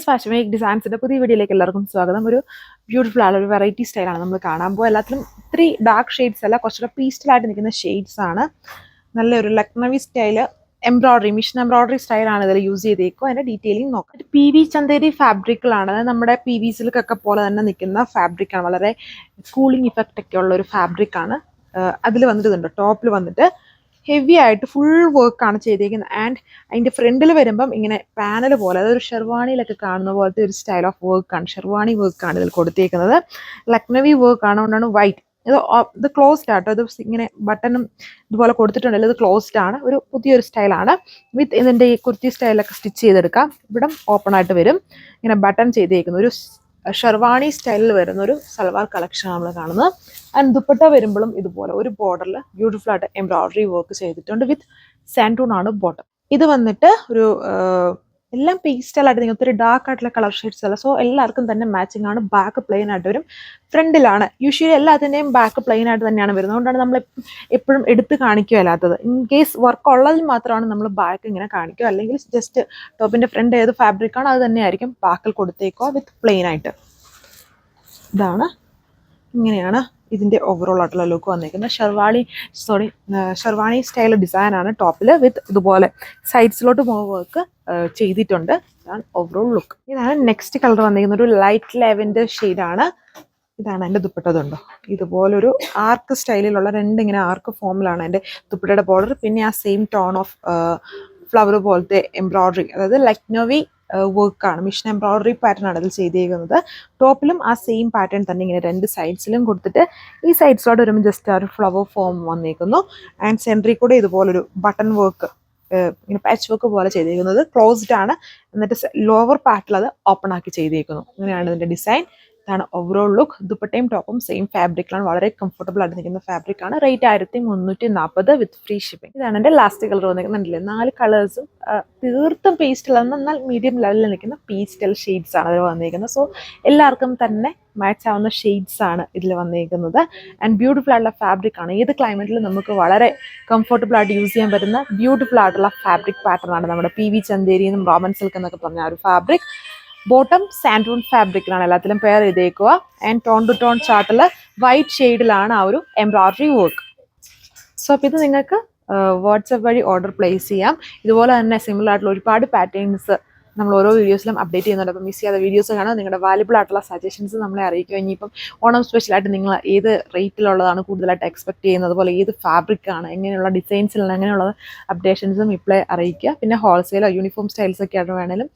Dears fashion week ഡിസൈൻസിൻ്റെ പുതിയ വീഡിയോയിലേക്ക് എല്ലാവർക്കും സ്വാഗതം. ഒരു ബ്യൂട്ടിഫുൾ ആണ്, ഒരു വെറൈറ്റി സ്റ്റൈലാണ് നമ്മൾ കാണാൻ പോകുക. എല്ലാത്തിലും ഇത്തിരി ഡാർക്ക് ഷെയ്ഡ്സ് അല്ല, കുറച്ചുകൂടെ പീസ്റ്റലായിട്ട് നിൽക്കുന്ന ഷെയ്ഡ്സ് ആണ്. നല്ലൊരു Lucknowi style embroidery, mission embroidery സ്റ്റൈലാണ് ഇതിൽ യൂസ് ചെയ്തേക്കും. അതിൻ്റെ ഡീറ്റെയിലിംഗ് നോക്കാം. PV ചന്തേരി ഫാബ്രിക്കിലാണ്, അതായത് നമ്മുടെ PV സിൽക്കൊക്കെ പോലെ തന്നെ നിൽക്കുന്ന ഫാബ്രിക്കാണ്. വളരെ കൂളിംഗ് ഇഫക്റ്റ് ഒക്കെ ഉള്ള ഒരു ഫാബ്രിക്കാണ്. അതിൽ വന്നിട്ടുണ്ട് ടോപ്പിൽ വന്നിട്ട് ഹെവി ആയിട്ട് ഫുൾ വർക്കാണ് ചെയ്തേക്കുന്നത്. ആൻഡ് അതിൻ്റെ ഫ്രണ്ടിൽ വരുമ്പം ഇങ്ങനെ പാനൽ പോലെ, അതൊരു ഷെർവാണിയിലൊക്കെ കാണുന്ന പോലത്തെ ഒരു സ്റ്റൈൽ ഓഫ് വർക്കാണ്, ഷെർവാണി വർക്കാണ് ഇതിൽ കൊടുത്തേക്കുന്നത്. ലക്നവി വർക്ക് ആണുകൊണ്ടാണ് വൈറ്റ്. ഇത് ക്ലോസ്ഡ് ആട്ടോ, ഇത് ഇങ്ങനെ ബട്ടണും ഇതുപോലെ കൊടുത്തിട്ടുണ്ടല്ലോ, ഇത് ക്ലോസ്ഡ് ആണ്. ഒരു പുതിയൊരു സ്റ്റൈലാണ്. വിത്ത് ഇതിൻ്റെ ഈ കുർത്തി സ്റ്റൈലൊക്കെ സ്റ്റിച്ച് ചെയ്തെടുക്കാം. ഇവിടെ ഓപ്പൺ ആയിട്ട് വരും, ഇങ്ങനെ ബട്ടൺ ചെയ്തേക്കുന്നു. ഒരു ഷെർവാണി സ്റ്റൈലിൽ വരുന്ന ഒരു സൽവാർ കളക്ഷൻ നമ്മൾ കാണുന്നത്. ആൻഡ് ദുപ്പട്ട വരുമ്പോഴും ഇതുപോലെ ഒരു ബോർഡറിൽ ബ്യൂട്ടിഫുൾ ആയിട്ട് എംബ്രോയിഡറി വർക്ക് ചെയ്തിട്ടുണ്ട്. വിത്ത് സാൻഡൂൺ ആണ് ബോട്ടം. ഇത് വന്നിട്ട് ഒരു എല്ലാം പേസ്റ്റലായിട്ട് നിങ്ങൾ ഒത്തിരി ഡാർക്ക് ആയിട്ടുള്ള കളർ ഷെയ്ഡ്സ് അല്ല. സോ എല്ലാവർക്കും തന്നെ മാച്ചിങ് ആണ്. ബാക്ക് പ്ലെയിൻ ആയിട്ട് വരും, ഫ്രണ്ടിലാണ്. യൂഷ്വലി എല്ലാത്തിൻ്റെയും ബാക്ക് പ്ലെയിൻ ആയിട്ട് തന്നെയാണ് വരുന്നത്. അതുകൊണ്ടാണ് നമ്മൾ എപ്പോഴും എടുത്ത് കാണിക്കുകയല്ലാത്തത്. ഇൻ കേസ് വർക്ക് ഉള്ളതിൽ മാത്രമാണ് നമ്മൾ ബാക്ക് ഇങ്ങനെ കാണിക്കുക. അല്ലെങ്കിൽ ജസ്റ്റ് ടോപ്പിൻ്റെ ഫ്രണ്ട് ഏത് ഫാബ്രിക്കാണോ അത് തന്നെയായിരിക്കും ബാക്കിൽ കൊടുത്തേക്കുക വിത്ത് പ്ലെയിൻ ആയിട്ട്. ഇതാണ്, ഇങ്ങനെയാണ് ഇതിൻ്റെ ഓവറോൾ ആയിട്ടുള്ള ലുക്ക് വന്നിരിക്കുന്നത്. ഷെർവാണി സ്റ്റൈൽ ഡിസൈനാണ് ടോപ്പിൽ. വിത്ത് ഇതുപോലെ സൈഡ്സിലോട്ട് മൂവ് വർക്ക് ചെയ്തിട്ടുണ്ട്. ഇതാണ് ഓവറോൾ ലുക്ക്. ഇതാണ് നെക്സ്റ്റ് കളർ വന്നിരിക്കുന്നത്, ഒരു ലൈറ്റ് ലെവൻഡർ ഷെയ്ഡാണ്. ഇതാണ് എൻ്റെ ദുപ്പട്ടതുണ്ടോ, ഇതുപോലൊരു ആർക്ക് സ്റ്റൈലിലുള്ള ഇങ്ങനെ ആർക്ക് ഫോമിലാണ് എൻ്റെ ദുപ്പട്ടയുടെ ബോർഡർ. പിന്നെ ആ സെയിം ടോൺ ഓഫ് ഫ്ലവർ പോലത്തെ എംബ്രോയിഡറി, അതായത് ലക്നവി വർക്കാണ്, മിഷൻ എംബ്രോയിഡറി പാറ്റേൺ ആണ് ഇതിൽ ചെയ്തേക്കുന്നത്. ടോപ്പിലും ആ സെയിം പാറ്റേൺ തന്നെ ഇങ്ങനെ രണ്ട് സൈഡ്സിലും കൊടുത്തിട്ട് ഈ സൈഡ്സിലോട്ട് വരുമ്പോൾ ജസ്റ്റ് ആ ഒരു ഫ്ലവർ ഫോം വന്നേക്കുന്നു. ആൻഡ് സെൻട്രിൽ കൂടെ ഇതുപോലൊരു ബട്ടൺ വർക്ക്, ഇങ്ങനെ പാച്ച് വർക്ക് പോലെ ചെയ്തേക്കുന്നത്. ക്ലോസ്ഡ് ആണ്, എന്നിട്ട് ലോവർ പാർട്ടിൽ അത് ഓപ്പൺ ആക്കി ചെയ്തേക്കുന്നു. അങ്ങനെയാണ് ഇതിൻ്റെ ഡിസൈൻ. ഇതാണ് ഓവറോൾ ലുക്ക്. ദുപ്പട്ടയും ടോപ്പും സെയിം ഫാബ്രിക്കിലാണ്, വളരെ കംഫർട്ടബിൾ ആയിട്ട് നിൽക്കുന്ന ഫാബ്രിക്കാണ്. Rate 1340 with free shipping. ഇതാണ് എൻ്റെ ലാസ്റ്റ് കളർ വന്നിരിക്കുന്നുണ്ടല്ലേ. 4 കളേഴ്സും തീർത്തും പേസ്റ്റൽ ആണ്, എന്നാൽ മീഡിയം ലെവലിൽ നിൽക്കുന്ന പേസ്റ്റൽ ഷെയ്ഡ്സ് ആണ് ഇതിൽ വന്നിരിക്കുന്നത്. സോ എല്ലാവർക്കും തന്നെ മാച്ച് ആവുന്ന ഷെയ്ഡ്സ് ആണ് ഇതിൽ വന്നിരിക്കുന്നത്. ആൻഡ് ബ്യൂട്ടിഫുൾ ആയിട്ടുള്ള ഫാബ്രിക് ആണ്. ഏത് ക്ലൈമറ്റിലും നമുക്ക് വളരെ കംഫർട്ടബിൾ ആയിട്ട് യൂസ് ചെയ്യാൻ പറ്റുന്ന ബ്യൂട്ടിഫുൾ ആയിട്ടുള്ള ഫാബ്രിക് പാറ്റേൺ ആണ് നമ്മുടെ PV ചന്തേരി എന്നും റോമൻ സിൽക്ക് എന്നൊക്കെ പറഞ്ഞ ഒരു ഫാബ്രിക്. ബോട്ടം സാൻഡൂൺ ഫാബ്രിക്കിലാണ് എല്ലാത്തിലും പെയർ ചെയ്തേക്കുക. ആൻഡ് ടോൺ ടു ടോൺ ചാർട്ടിൽ വൈറ്റ് ഷെയ്ഡിലാണ് ആ ഒരു എംബ്രോയിഡറി വർക്ക്. സോ അപ്പോൾ ഇത് നിങ്ങൾക്ക് വാട്സപ്പ് വഴി ഓർഡർ പ്ലേസ് ചെയ്യാം. ഇതുപോലെ തന്നെ സിമിലർ ആയിട്ടുള്ള ഒരുപാട് പാറ്റേൺസ് നമ്മൾ ഓരോ വീഡിയോസിലും അപ്ഡേറ്റ് ചെയ്യുന്നുണ്ട്. അപ്പോൾ മിസ് ചെയ്യാതെ വീഡിയോസ് കാണാം. നിങ്ങളുടെ വാല്യബിൾ ആയിട്ടുള്ള സജഷൻസ് നമ്മളെ അറിയിക്കുക. ഇനിയിപ്പം ഓണം സ്പെഷ്യലായിട്ട് നിങ്ങൾ ഏത് റേറ്റിലുള്ളതാണ് കൂടുതലായിട്ട് എക്സ്പെക്ട് ചെയ്യുന്നത്, അതുപോലെ ഏത് ഫാബ്രിക്കാണ്, എങ്ങനെയുള്ള ഡിസൈൻസിലാണ്, അങ്ങനെയുള്ള അപ്ഡേഷൻസും ഇപ്പോഴേ അറിയിക്കുക. പിന്നെ ഹോൾസെയിലോ യൂണിഫോം സ്റ്റൈൽസൊക്കെ ആയിട്ട് വേണമെങ്കിലും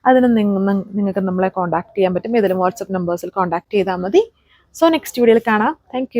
അതിന് നിങ്ങൾക്ക് നമ്മളെ കോൺടാക്ട് ചെയ്യാൻ പറ്റും. ഏതെങ്കിലും വാട്സപ്പ് നമ്പേഴ്സിൽ കോൺടാക്ട് ചെയ്താൽ മതി. സോ നെക്സ്റ്റ് വീഡിയോയിൽ കാണാം. താങ്ക്